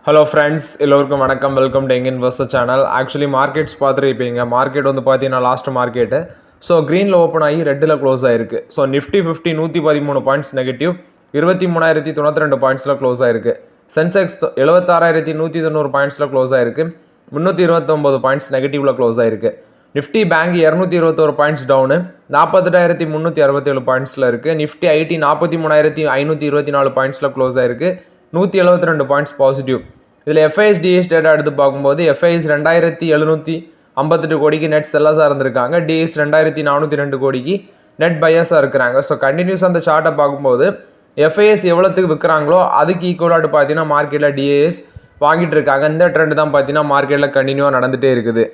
Hello friends, எல்லோருக்கும் வணக்கம். Welcome to young investor channel. Actually markets பார்த்துருப்பீங்க. மார்க்கெட் வந்து பார்த்தீங்கன்னா லாஸ்ட் மார்க்கெட்டு க்ரீனில் ஓப்பன் ஆகி ரெட்டில் க்ளோஸ் ஆயிருக்கு. நிஃப்டி 50 113 பாயிண்ட்ஸ் நெகட்டிவ் 23,092 பாயிண்ட்ஸில் க்ளோஸ் ஆயிருக்கு. சென்செக்ஸ் 76,190 பாயிண்ட்ஸில் க்ளோஸ் ஆயிருக்கு. 329 பாயிண்ட்ஸ் நெகட்டிவ்ல க்ளோஸ் ஆயிருக்கு. நிஃப்டி பேங்க் 221 பாயிண்ட்ஸ் டவுனு 48,367 பாயிண்ட்ஸில் இருக்குது. நிஃப்டி ஐடி 43,524 பாயிண்ட்ஸில் க்ளோஸ் ஆயிருக்கு. 172 பாயிண்ட்ஸ் பாசிட்டிவ். இதில் எஃப்ஐஎஸ் டிஎஸ் டேட்டா எடுத்து பார்க்கும்போது எஃப்ஐஎஸ் 2,758 கோடிக்கு நெட் செல்லஸாக இருந்திருக்காங்க. டிஎஸ் 2,402 கோடிக்கு நெட் பையஸாக இருக்கிறாங்க. கண்டினியூஸ் அந்த சார்ட்டை பார்க்கும்போது எஃப்ஐஎஸ் எவ்வளோத்துக்கு விற்கிறாங்களோ அதுக்கு ஈக்குவலாட்டு பார்த்தீங்கன்னா மார்க்கெட்டில் டிஏஎஸ் வாங்கிட்டு இருக்காங்க. இந்த ட்ரெண்ட் தான் பார்த்தீங்கன்னா மார்க்கெட்டில் கண்டினியூவாக நடந்துகிட்டே இருக்குது.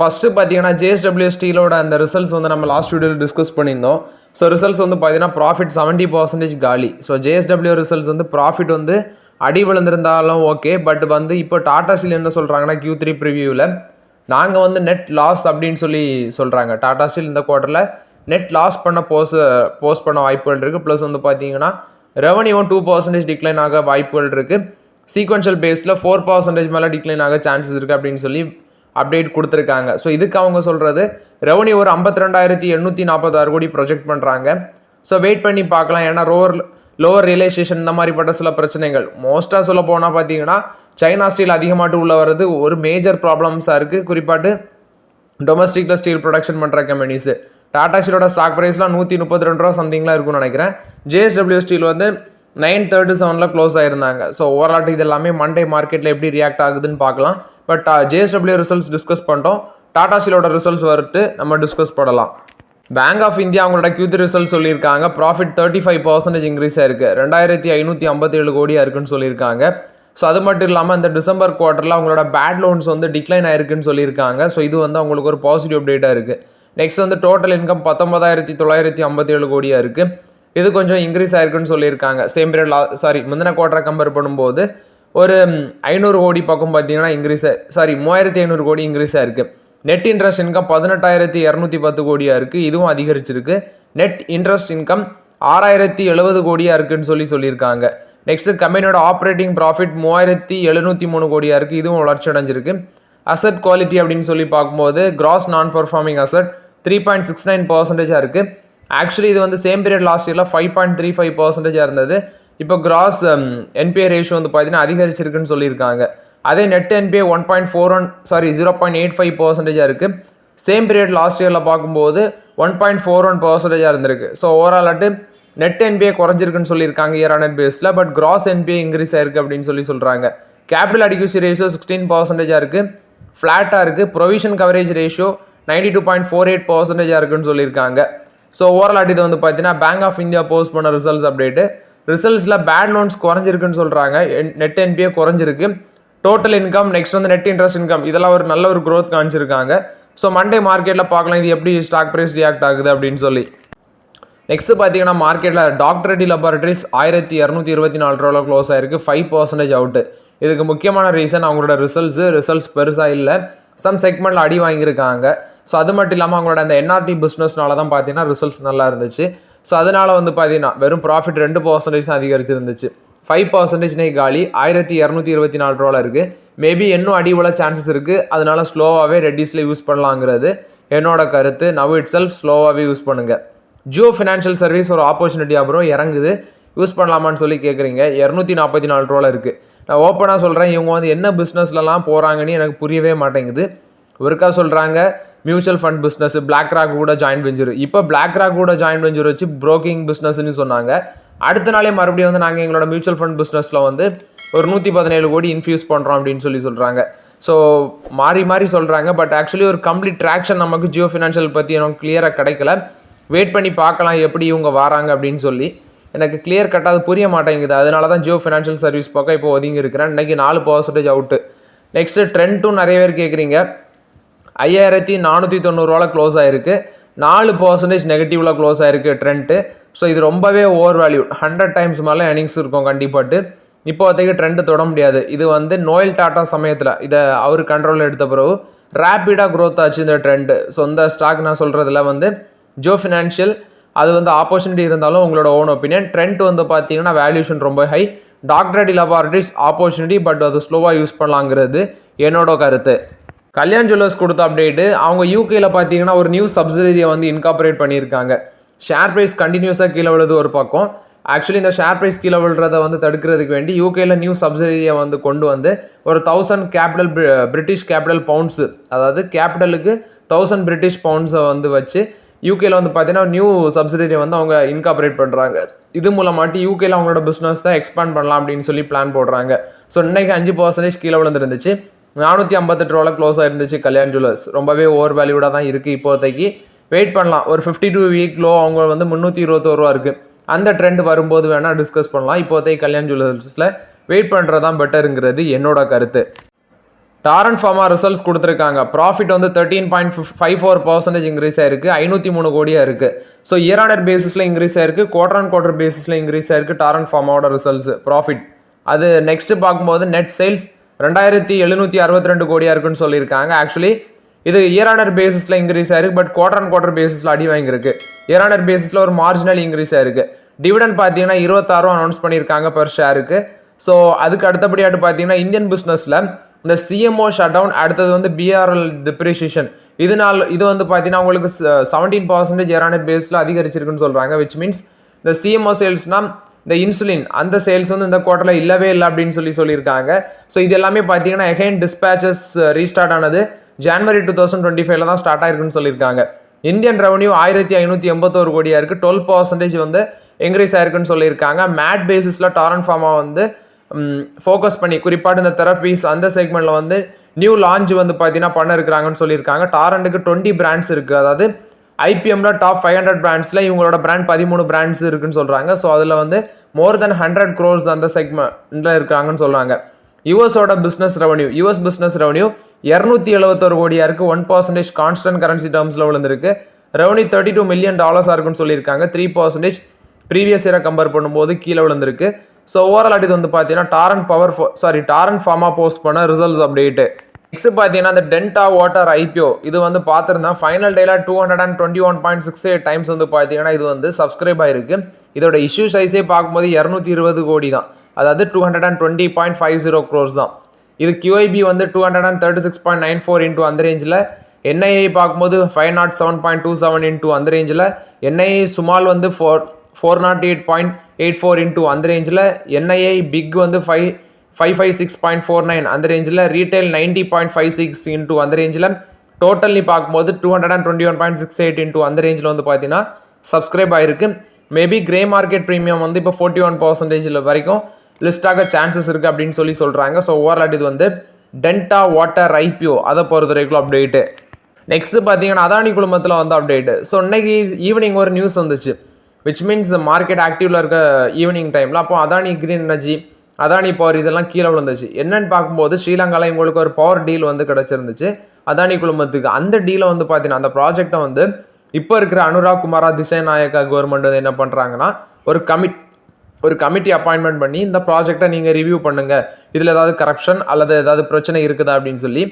ஃபஸ்ட்டு பார்த்தீங்கன்னா ஜேஎஸ்டபிள்யூ ஸ்டீலோட அந்த ரிசல்ட்ஸ் வந்து நம்ம லாஸ்ட் வீடியோவில் டிஸ்கஸ் பண்ணியிருந்தோம். ரிசல்ட்ஸ் வந்து பார்த்தீங்கன்னா ப்ராஃபிட் 70% காலி. ஜேஎஸ்டபிள்யூ ரிசல்ட்ஸ் வந்து ப்ராஃபிட் வந்து அடி விழுந்திருந்தாலும் ஓகே. பட் வந்து இப்போ டாடா ஸ்டீல் என்ன சொல்கிறாங்கன்னா Q3 ப்ரிவியூவில் நாங்கள் வந்து நெட் லாஸ் அப்படின்னு சொல்கிறாங்க. டாடா ஸ்டீல் இந்த குவார்ட்டரில் நெட் லாஸ் பண்ண போஸ்ட் பண்ண வாய்ப்புகள் இருக்குது. ப்ளஸ் வந்து பார்த்தீங்கன்னா ரெவன்யூவும் 2% டிக்ளைன் ஆக வாய்ப்புகள் இருக்குது. சீக்வென்ஷியல் பேஸில் 4% மேலே டிக்ளைன் ஆக சான்சஸ் இருக்குது அப்படின்னு சொல்லி அப்டேட் கொடுத்துருக்காங்க. இதுக்கு அவங்க சொல்கிறது ரெவன்யூ ஒரு 52,846 கோடி ப்ரொஜெக்ட் பண்ணுறாங்க. வெயிட் பண்ணி பார்க்கலாம். ஏன்னா லோவர் ரியலைசேஷன் இந்த மாதிரிப்பட்ட சில பிரச்சனைகள் மோஸ்ட்டாக சொல்ல போனால் பார்த்தீங்கன்னா சைனா ஸ்டீல் அதிகமாட்டு உள்ள வர்றது ஒரு மேஜர் ப்ராப்ளம்ஸாக இருக்குது. குறிப்பாட்டு டொமஸ்டிக்கில் ஸ்டீல் ப்ரொடக்ஷன் பண்ணுற கம்பெனிஸு. டாடா ஸ்டீலோட ஸ்டாக் ப்ரைஸ்லாம் 132 ரூபா சம்திங்லாம் இருக்குன்னு நினைக்கிறேன். ஜேஎஸ்டபிள்யூ ஸ்டீல் வந்து 937 க்ளோஸ் ஆயிருந்தாங்க. ஓவரால் இது எல்லாமே மண்டே மார்க்கெட்டில் எப்படி ரியாக்ட் ஆகுதுன்னு பார்க்கலாம். பட் ஜேஎஸ்டபிள்யூ ரிசல்ட்ஸ் டிஸ்கஸ் பண்ணிட்டோம். டாடா ஸ்டீலோட ரிசல்ட்ஸ் வரட்டு நம்ம டிஸ்கஸ் பண்ணலாம். பேங்க் ஆஃப் இந்தியா அவங்களோட Q3 ரிசல்ட் சொல்லியிருக்காங்க. ப்ராஃபிட் 35% இன்க்ரீஸ் ஆயிருக்கு. 2,557 கோடியாக இருக்குன்னு சொல்லியிருக்காங்க. அது மட்டும் இல்லாமல் இந்த டிசம்பர் குவார்ட்டரில் அவங்களோட பேட் லோன்ஸ் வந்து டிக்ளைன் ஆயிருக்குன்னு சொல்லியிருக்காங்க. இது வந்து அவங்களுக்கு ஒரு பாசிட்டிவ் அப்டேட்டாக இருக்குது. நெக்ஸ்ட் வந்து டோட்டல் இன்கம் 19,957 கோடியாக இருக்குது. இது கொஞ்சம் இன்க்ரீஸ் ஆயிருக்குன்னு சொல்லியிருக்காங்க. சேம் பீரியட் முந்தின குவார்ட்டரை கம்பேர் பண்ணும்போது ஒரு 500 கோடி பக்கம் பார்த்தீங்கன்னா 3,500 கோடி இன்க்ரீஸ் ஆயிருக்கு. நெட் இன்ட்ரெஸ்ட் இன்கம் 18,210 கோடியாக இருக்குது. இதுவும் அதிகரிச்சிருக்கு. நெட் இன்ட்ரெஸ்ட் இன்கம் 6,070 கோடியாக இருக்குன்னு சொல்லியிருக்காங்க. நெக்ஸ்ட் கம்பெனியோட ஆப்ரேட்டிங் ப்ராஃபிட் 3,703 கோடியாக இருக்குது. இதுவும் வளர்ச்சி அடைஞ்சிருக்கு. அசட் குவாலிட்டி அப்படின்னு சொல்லி பார்க்கும்போது கிராஸ் நான் பர்ஃபார்மிங் அசட் 3.69% இருக்குது. ஆக்சுவலி இது வந்து சேம் பீரியட் லாஸ்ட் இயரில் 5.35% இருந்தது. இப்போ கிராஸ் என்பிஏ ரேஷியோ வந்து பார்த்தீங்கன்னா அதிகரிச்சிருக்குன்னு சொல்லியிருக்காங்க. அதே நெட் என்பிஏ 0.85% இருக்குது. சேம் பீரியட் லாஸ்ட் இயரில் பார்க்கும்போது 1.41% இருந்திருக்கு. ஓவரால் நெட் என்பிஏ குறைஞ்சிருக்குன்னு சொல்லியிருக்காங்க இயர் ஆன் இயர் பேஸில். பட் கிராஸ் என்பிஏ இன்க்ரீஸ் ஆயிருக்கு அப்படின்னு சொல்கிறாங்க. கேபிட்டல் அடிக்யூசி ரேஷியோ 16% இருக்குது. ஃப்ளாட்டாக இருக்குது. ப்ரொவிஷன் கவரேஜ் ரேஷியோ 92.48% இருக்குன்னு சொல்லியிருக்காங்க. ஓவரால் இது வந்து பார்த்தீங்கன்னா பேங்க் ஆஃப் இந்தியா போஸ்ட் பண்ண ரிசல்ட்ஸ் அப்டேட்டு. ரிசல்ட்ஸில் பேட் லோன்ஸ் குறைஞ்சிருக்குன்னு சொல்கிறாங்க. நெட் என்பிஏ குறைஞ்சிருக்கு. டோட்டல் இன்கம் நெக்ஸ்ட் வந்து நெட் இன்ட்ரெஸ்ட் இன்கம் இதெல்லாம் ஒரு நல்ல ஒரு க்ரோத் காமிச்சிருக்காங்க. மண்டே மார்க்கெட்டில் பார்க்கலாம் இது எப்படி ஸ்டாக் ப்ரைஸ் ரியாக்ட் ஆகுது அப்படின்னு சொல்லி. நெக்ஸ்ட் பார்த்தீங்கன்னா மார்க்கெட்டில் டாக்டர் ரெட்டி லெபார்ட்டரிஸ் 1,224 ரூபாவில் க்ளோஸ் ஆயிருக்கு. 5% அவுட்டு. இதுக்கு முக்கியமான ரீசன் அவங்களோட ரிசல்ட்ஸ் பெருசாக இல்லை. சம் செக்மெண்ட்டில் அடி வாங்கியிருக்காங்க. அது மட்டும் இல்லாமல் அவங்களோட அந்த என்ஆர்டி பிஸ்னஸ்னால தான் பார்த்தீங்கன்னா ரிசல்ட்ஸ் நல்லா இருந்துச்சு. அதனால் வந்து பார்த்தீங்கன்னா வெறும் ப்ராஃபிட் 2% அதிகரிச்சிருந்துச்சு. 5% காலி 1,224 ரூபாவில் இருக்குது. மேபி இன்னும் அடி உள்ள சான்சஸ் இருக்குது. அதனால ஸ்லோவாகவே ரெட்டிஸில் யூஸ் பண்ணலாங்கிறது என்னோட கருத்து. நவ் இட் செல்ஃப் ஸ்லோவாகவே யூஸ் பண்ணுங்கள். ஜியோ ஃபினான்ஷியல் சர்வீஸ் ஒரு ஆப்பர்ச்சுனிட்டி அப்புறம் இறங்குது. யூஸ் பண்ணலாமான்னு சொல்லி கேட்குறீங்க. 244 ரூபாவில் இருக்குது. நான் ஓப்பனாக சொல்கிறேன், இவங்க வந்து என்ன பிஸ்னஸ்லலாம் போகிறாங்கன்னு எனக்கு புரியவே மாட்டேங்குது. ஒருக்கா சொல்கிறாங்க mutual fund business BlackRock கூட ஜாயின்ட் வெஞ்சர். இப்போ பிளாக் ராக் கூட ஜாயின்ட் வெஞ்சர் வச்சு ப்ரோக்கிங் பிஸ்னஸ்ன்னு சொன்னாங்க. அடுத்த நாளே மறுபடியும் வந்து நாங்கள் எங்களோட மியூச்சுவல் ஃபண்ட் பிஸ்னஸில் வந்து ஒரு 117 கோடி இன்ஃபியூஸ் பண்ணுறோம் அப்படின்னு சொல்கிறாங்க. மாறி சொல்கிறாங்க. பட் ஆக்சுவலி ஒரு கம்ப்ளீட் ட்ராக்ஷன் நமக்கு ஜியோ ஃபினான்ஷியல் பற்றி எனக்கு கிளியராக கிடைக்கல. வெயிட் பண்ணி பார்க்கலாம் எப்படி இவங்க வராங்க அப்படின்னு சொல்லி. எனக்கு கிளியர் கட்டாக அது புரிய மாட்டேங்குது. அதனால தான் ஜியோ ஃபினான்ஷியல் சர்வீஸ் பக்கம் இப்போ ஒதுங்கி இருக்கிறேன். இன்றைக்கி 4% அவுட்டு. நெக்ஸ்ட்டு ட்ரெண்ட்டும் நிறைய பேர் கேட்குறீங்க. 5,490 ரூபாவில் க்ளோஸ் ஆகிருக்கு. 4% நெகட்டிவில் க்ளோஸ் ஆகிருக்கு ட்ரெண்ட்டு. இது ரொம்பவே ஓவர் வேல்யூ 100 டைம்ஸ் மேலே ஏர்னிங்ஸ் இருக்கும் கண்டிப்பாட்டு. இப்போதைக்கு ட்ரெண்டு தொட முடியாது. இது வந்து நோயல் டாட்டா சமயத்தில் இதை அவர் கண்ட்ரோலில் எடுத்த பிறகு ரேப்பிடாக க்ரோத் ஆச்சு இந்த ட்ரெண்டு. இந்த ஸ்டாக் நான் சொல்கிறதுல வந்து ஜியோ ஃபினான்ஷியல் அது வந்து ஆப்பர்ச்சுனிட்டி இருந்தாலும் உங்களோட ஓன் ஒப்பீனியன். ட்ரெண்ட் வந்து பார்த்தீங்கன்னா வேல்யூஷன் ரொம்ப high. Doctor Reddy laboratories opportunity, but அது ஸ்லோவாக யூஸ் பண்ணலாங்கிறது என்னோட கருத்து. கல்யாண் ஜுவல்லர்ஸ் கொடுத்த அப்டேட்டு, அவங்க யூகேல பார்த்தீங்கன்னா ஒரு நியூ சப்சிடரியை வந்து இன்கார்பரேட் பண்ணியிருக்காங்க. ஷேர் ப்ரைஸ் கண்டினியூஸாக கீழே விழுது ஒரு பக்கம். ஆக்சுவலி இந்த ஷேர் ப்ரைஸ் கீழே விழுறதை வந்து தடுக்கிறதுக்கு வேண்டி யூகேல நியூ சப்சிடரியை வந்து கொண்டு வந்து ஒரு 1000 கேபிட்டல் பிரிட்டிஷ் கேபிட்டல் பவுண்ட்ஸு, அதாவது கேபிட்டலுக்கு 1000 பிரிட்டிஷ் பவுண்ட்ஸை வந்து வச்சு யூகேல வந்து பார்த்தீங்கன்னா நியூ சப்சிடரியை வந்து அவங்க இன்கார்பரேட் பண்ணுறாங்க. இது மூலமாட்டி யூகேல அவங்களோட பிஸ்னஸ் தான் எக்ஸ்பேண்ட் பண்ணலாம் அப்படின்னு சொல்லி பிளான் போடுறாங்க. ஸோ இன்னைக்கு 5% கீழே விழுந்துருந்துச்சு. 458 ரூபாயில் க்ளோஸ் ஆயிருந்துச்சு கல்யாண் ஜுவல்லர்ஸ். ரொம்பவே ஓவர் வேல்யூடாக தான் இருக்குது இப்போதைக்கு. வெயிட் பண்ணலாம். ஒரு 52 வீக் லோ அவங்க வந்து 321 ரூபா இருக்குது. அந்த ட்ரெண்ட் வரும்போது வேணால் டிஸ்கஸ் பண்ணலாம். இப்போதைக்கு கல்யாண் ஜுவல்லர்ஸில் வெயிட் பண்ணுறது தான் பெட்டருங்கிறது என்னோட கருத்து. டாரண்ட் ஃபார்மா ரிசல்ட்ஸ் கொடுத்துருக்காங்க. ப்ராஃபிட் வந்து 13.54% இன்க்ரீஸ் ஆயிருக்கு. 503 கோடியாக இருக்குது. ஸோ இயர் ஆன் இயர் பேசிஸில் இன்க்ரீஸ் ஆயிருக்கு, குவார்டர் ஆன் குவார்டர் பேசிஸில் இன்க்ரீஸ் ஆயிருக்கு டாரண்ட் ஃபார்மாவோட ரிசல்ட்ஸ் ப்ராஃபிட். அது நெக்ஸ்ட் பார்க்கும்போது நெட் சேல்ஸ் 2762 கோடியாக இருக்குன்னு சொல்லியிருக்காங்க. ஆக்சுவலி இது இயர் ஆன் இயர் பேசிஸில் இன்க்ரீஸ் ஆயிருக்கு, பட் குவார்டர் ஆன் குவார்டர் பேசிஸில் அடி வாங்கியிருக்கு. இயர் ஆன் இயர் பேசிஸில் ஒரு மார்ஜினல் இன்க்ரீஸ் ஆயிருக்கு. டிவிடெண்ட் பார்த்தீங்கன்னா 26 அனௌன்ஸ் பண்ணியிருக்காங்க பெர் ஷேருக்கு. ஸோ அதுக்கு அடுத்தபடியாட்டு பார்த்தீங்கன்னா இந்தியன் பிஸ்னஸில் இந்த சிஎம்ஓ ஷட் டவுன், அடுத்தது வந்து பிஆர்எல் டிப்ரிசியேஷன், இது வந்து பார்த்தீங்கன்னா உங்களுக்கு 17% இயர் ஆன் இயர் பேஸில் அதிகரிச்சிருக்குன்னு சொல்கிறாங்க. விச் மீன்ஸ் இந்த சிஎம்ஓ சேல்ஸ்னால் இந்த இன்சுலின் அந்த சேல்ஸ் வந்து இந்த குவார்ட்டரில் இல்லவே இல்லை அப்படின்னு சொல்லியிருக்காங்க. ஸோ இது எல்லாமே பார்த்தீங்கன்னா அகைன் டிஸ்பேச்சஸ் ரீஸ்டார்ட் ஆனது ஜான்வரி 2025 தான் ஸ்டார்ட் ஆயிருக்குன்னு சொல்லியிருக்காங்க. இந்தியன் ரெவன்யூ 1581 கோடியாக இருக்குது. 12% வந்து இன்க்ரீஸ் ஆயிருக்குன்னு சொல்லியிருக்காங்க. மேட் பேசிஸில் டாரண்ட் ஃபார்மா வந்து ஃபோக்கஸ் பண்ணி குறிப்பாக இந்த தெரப்பீஸ் அந்த செக்மெண்ட்டில் வந்து நியூ லான்ச் வந்து பார்த்தீங்கன்னா பண்ண இருக்கிறாங்கன்னு சொல்லியிருக்காங்க. டாரண்ட்டுக்கு 20 பிராண்ட்ஸ் இருக்குது. அதாவது ஐபிஎம்ல டாப் 500 பிராண்ட்ஸில் இவங்களோட பிராண்ட் 13 பிராண்ட்ஸ் இருக்குன்னு சொல்கிறாங்க. ஸோ அதில் வந்து மோர் தென் 100 crores அந்த செக்மெண்ட்டில் இருக்காங்கன்னு சொல்கிறாங்க. யூஎஸ் பிஸ்னஸ் ரெவன்யூ 271 கோடியாக இருக்குது. 1% கான்ஸ்டன்ட் கரன்சி டேர்ம்ஸில் விழுந்திருக்கு. ரெவன்யூ $32 million இருக்குன்னு சொல்லியிருக்காங்க. 3% ப்ரீவியஸ் இயரை கம்பேர் பண்ணும்போது கீழே விழுந்திருக்கு. ஸோ ஓவரால் இது வந்து பார்த்தீங்கன்னா டாரண்ட் ஃபார்மா போஸ்ட் பண்ண ரிசல்ட்ஸ் அப்டேட்டு. நெக்ஸ்ட் பார்த்தீங்கன்னா இந்த டென்டா வாட்டர் ஐபிஓ இது வந்து பார்த்துருந்தேன். ஃபைனல் டேல 221.68 டைம்ஸ் வந்து பார்த்தீங்கன்னா இது வந்து சப்ஸ்கிரைப் ஆயிருக்கு. இதோட இஷ்யூ சைஸே பார்க்கும்போது 220 கோடி தான், அதாவது 220.50 crores தான். இது QIB வந்து 236.94 இன்டூ அந்த ரேஞ்சில், NII பார்க்கும்போது 507.27 இன்டூ அந்த ரேஞ்சில், NII சுமால் வந்து 408.84 இன்டூ அந்த ரேஞ்சில், NII பிக் வந்து 556.49 அந்த ரேஞ்சில், ரீட்டைல் 90.56 இன்டூ அந்த ரேஞ்சில், டோட்டல் நீ பார்க்கும்போது 221.68 இன்டூ அந்த ரேஞ்சில் வந்து பார்த்தீங்கன்னா சப்ஸ்கிரைப் ஆயிருக்கு. மேபி கிரே மார்க்கெட் ப்ரீமியம் வந்து இப்போ 41% வரைக்கும் லிஸ்ட் ஆக சான்சஸ் இருக்குது அப்படின்னு சொல்கிறாங்க. ஸோ ஓவரால் இது வந்து டென்டா வாட்டர் ஐபிஓ அதை பொறுத்த வரைக்கும் அப்டேட்டு. நெக்ஸ்ட் பார்த்தீங்கன்னா அதானி குழுமத்தில் வந்து அப்டேட்டு. ஸோ இன்னைக்கு ஈவினிங் ஒரு நியூஸ் வந்துச்சு, விச் மீன்ஸ் மார்க்கெட் ஆக்டிவில் இருக்க ஈவினிங் டைமில். அப்போ Adani green energy, Adani power இதெல்லாம் கீழே விழுந்துச்சு. என்னன்னு பார்க்கும்போது ஸ்ரீலங்காவில் இவங்களுக்கு ஒரு பவர் டீல் வந்து கிடச்சிருந்துச்சு அதானி குழுமத்துக்கு. அந்த டீலை வந்து பார்த்தீங்கன்னா அந்த ப்ராஜெக்டை வந்து இப்போ இருக்கிற அனுராக் குமாரா திசைநாயக்கா கவர்மெண்ட் வந்து என்ன பண்ணுறாங்கன்னா ஒரு கமிட்டி அப்பாயின்மெண்ட் பண்ணி இந்த ப்ராஜெக்டை நீங்கள் ரிவ்யூ பண்ணுங்கள், இதில் ஏதாவது கரப்ஷன் அல்லது ஏதாவது பிரச்சனை இருக்குதா அப்படின்னு சொல்லி.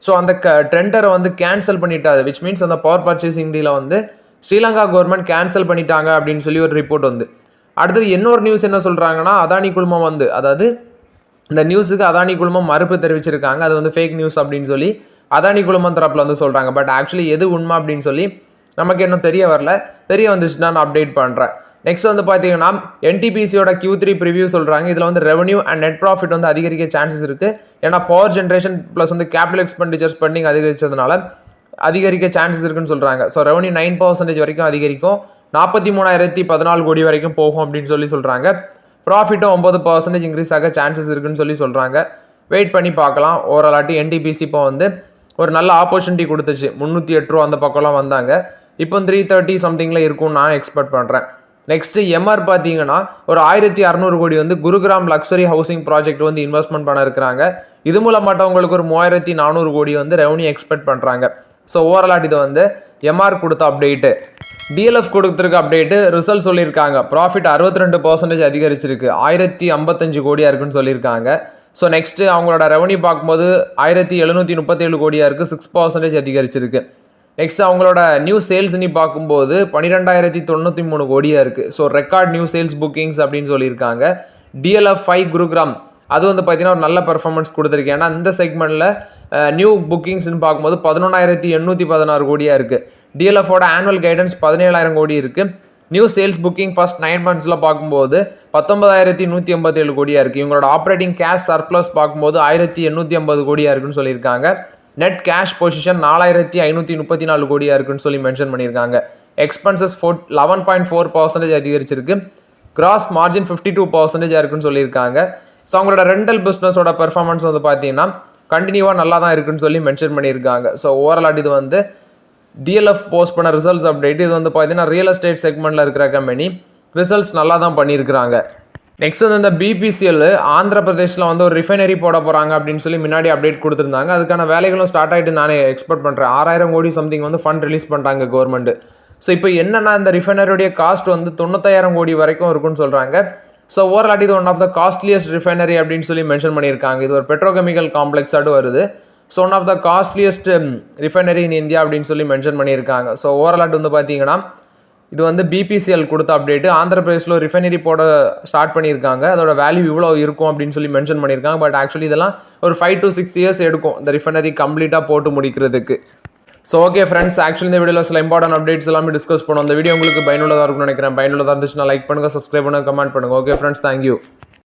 ஸோ அந்த டெண்டரை வந்து கேன்சல் பண்ணிட்டாரு. விச் மீன்ஸ் அந்த பவர் பர்ச்சேசிங் டீலை வந்து ஸ்ரீலங்கா கவர்மெண்ட் கேன்சல் பண்ணிட்டாங்க அப்படின்னு சொல்லி ஒரு ரிப்போர்ட் வந்து. அடுத்தது இன்னொரு நியூஸ் என்ன சொல்கிறாங்கன்னா அதானி குழுமம் வந்து, அதாவது இந்த நியூஸுக்கு அதானி குழுமம் மறுப்பு தெரிவிச்சிருக்காங்க. அது வந்து ஃபேக் நியூஸ் அப்படின்னு சொல்லி அதானி குழுமம் தரப்பில் வந்து சொல்கிறாங்க. பட் ஆக்சுவலி எது உண்மை அப்படின்னு சொல்லி நமக்கு இன்னும் தெரிய வரல. தெரிய வந்துச்சுன்னா நான் அப்டேட் பண்ணுறேன். நெக்ஸ்ட் வந்து பார்த்தீங்கன்னா NTPCயோட Q3 ப்ரிவியூ சொல்கிறாங்க. இதில் வந்து ரெவன்யூ அண்ட் நெட் ப்ராஃபிட் வந்து அதிகரிக்க சான்சஸ் இருக்குது. ஏன்னா பவர் ஜென்ரேஷன் ப்ளஸ் வந்து கேபிட்டல் எக்ஸ்பெண்டிச்சர் ஸ்பெண்டிங் அதிகரிச்சதுனால அதிகரிக்க சான்சஸ் இருக்குன்னு சொல்கிறாங்க. ஸோ ரெவன்யூ 9% வரைக்கும் அதிகரிக்கும், 43,014 கோடி வரைக்கும் போகும் அப்படின்னு சொல்கிறாங்க. ப்ராஃபிட்டும் 9% இன்க்ரீஸ் ஆக சான்சஸ் இருக்குன்னு சொல்கிறாங்க. வெயிட் பண்ணி பார்க்கலாம். ஓவராலாட்டி NTPC இப்போ வந்து ஒரு நல்ல ஆப்பர்ச்சுனிட்டி கொடுத்துச்சு. 308 ரூபா அந்த பக்கம்லாம் வந்தாங்க. இப்போ 330 சம்திங்கில் இருக்கும்னு நான் எக்ஸ்பெக்ட் பண்ணுறேன். நெக்ஸ்ட்டு MR பார்த்தீங்கன்னா ஒரு 1600 கோடி வந்து குருகிராம் லக்ஸரி ஹவுசிங் ப்ராஜெக்ட் வந்து இன்வெஸ்ட்மெண்ட் பண்ண இருக்கிறாங்க. இது மூலமாட்ட உங்களுக்கு ஒரு 3400 கோடி வந்து ரெவன்யூ எக்ஸ்பெக்ட் பண்ணுறாங்க. ஸோ ஓவராலாக இது வந்து MR கொடுத்த அப்டேட்டு. DLF கொடுத்துருக்க அப்டேட்டு ரிசல்ட் சொல்லியிருக்காங்க. ப்ராஃபிட் 62% அதிகரிச்சிருக்கு, 1055 கோடியாக இருக்குன்னு சொல்லியிருக்காங்க. ஸோ நெக்ஸ்ட்டு அவங்களோட ரெவன்யூ பார்க்கும்போது 1737 கோடியாக இருக்குது, 6% அதிகரிச்சிருக்கு. நெக்ஸ்ட் அவங்களோட நியூ சேல்ஸ் நீ பார்க்கும்போது 12,093 கோடியாக இருக்குது. So record new sales bookings அப்படின்னு சொல்லியிருக்காங்க. DLF5 குருகிராம் அது வந்து பார்த்தீங்கன்னா ஒரு நல்ல பெர்ஃபார்மன்ஸ் கொடுத்துருக்கு. ஏன்னா இந்த செக்மெண்ட்டில் நியூ புக்கிங்ஸ்னு பார்க்கும்போது 11,816 கோடியாக இருக்குது. DLFோட ஆனுவல் கைடன்ஸ் 17,000 கோடி இருக்குது. நியூ சேல்ஸ் புக்கிங் ஃபர்ஸ்ட் 9 monthஸில் பார்க்கும்போது 19,187 கோடியாக இருக்குது. இவங்களோட ஆப்ரேட்டிங் கேஷ் சர்ப்ளஸ் பார்க்கும்போது 1,850 கோடியாக இருக்குன்னு சொல்லியிருக்காங்க. நெட் கேஷ் பொசிஷன் 4,534 கோடியாக இருக்குன்னு சொல்லி மென்ஷன் பண்ணியிருக்காங்க. எக்ஸ்பென்சஸ் 11.4% அதிகரிச்சிருக்கு. கிராஸ் மார்ஜின் 52% இருக்குன்னு சொல்லியிருக்காங்க. ஸோ அவங்களோட ரெண்டல் பிஸ்னஸோட பெர்ஃபார்மன்ஸ் வந்து பார்த்தீங்கன்னா கண்டினியூவாக நல்லா தான் இருக்குன்னு சொல்லி மென்ஷன் பண்ணியிருக்காங்க. ஸோ ஓவரால் இது வந்து DLF போஸ்ட் பண்ண ரிசல்ட்ஸ் அப்டேட். இது வந்து பார்த்தீங்கன்னா ரியல் எஸ்டேட் செக்மெண்ட்டில் இருக்கிற கம்பெனி ரிசல்ட்ஸ் நல்லா தான் பண்ணியிருக்கிறாங்க. நெக்ஸ்ட் வந்து இந்த BPCL ஆந்திர பிரதேஷில் வந்து ஒரு ரிஃபைனரி போட போகிறாங்க அப்படின்னு சொல்லி முன்னாடி அப்டேட் கொடுத்துருந்தாங்க. அதுக்கான வேலைகளும் ஸ்டார்ட் ஆகிட்டு நானே எக்ஸ்பெக்ட் பண்ணுறேன். 6,000 கோடி சம்திங் வந்து ஃபண்ட் ரிலீஸ் பண்ணிட்டாங்க கவர்மெண்ட். ஸோ இப்போ என்னென்னா இந்த ரிஃபைனரியுடைய காஸ்ட் வந்து 95,000 கோடி வரைக்கும் இருக்குன்னு சொல்கிறாங்க. ஸோ ஓவரால் இது one of the costliest refinery அப்படின்னு சொல்லி மென்ஷன் பண்ணியிருக்காங்க. இது ஒரு பெட்ரோகெமிக்கல் காம்ப்ளெக்ஸாட்டு வருது. So one of the costliest refinery in India அப்படின்னு சொல்லி மென்ஷன் பண்ணியிருக்காங்க. ஸோ ஓவரால் வந்து பார்த்தீங்கன்னா இது வந்து BPCL கொடுத்த அப்டேட்டு. ஆந்திர பிரதேஷில் ஒரு ரிஃபைனரி போட ஸ்டார்ட் பண்ணியிருக்காங்க. அதோட வேல்யூ இவ்வளோ இருக்கும் அப்படின்னு சொல்லி மென்ஷன் பண்ணியிருக்காங்க. பட் ஆக்சுவலி இதெல்லாம் ஒரு 5 to 6 years எடுக்கும் இந்த ரிஃபைனரி கம்ப்ளீட்டாக போட்டு முடிக்கிறதுக்கு. ஸோ ஓகே ஃப்ரெண்ட்ஸ், ஆக்சுவலி இந்த வீடியோவில் சில இம்பார்ட்டன்ட் அப்டேட்ஸ் எல்லாமே டிஸ்கஸ் பண்ணுவோம். இந்த வீடியோ உங்களுக்கு பயனுள்ளதாக இருக்கும்னு நினைக்கிறேன். பயனுள்ளதாக இருந்துச்சுன்னா லைக் பண்ணுங்கள், சப்ஸ்கிரைப் பண்ணுங்கள், கமெண்ட் பண்ணுங்கள். Okay friends, thank you.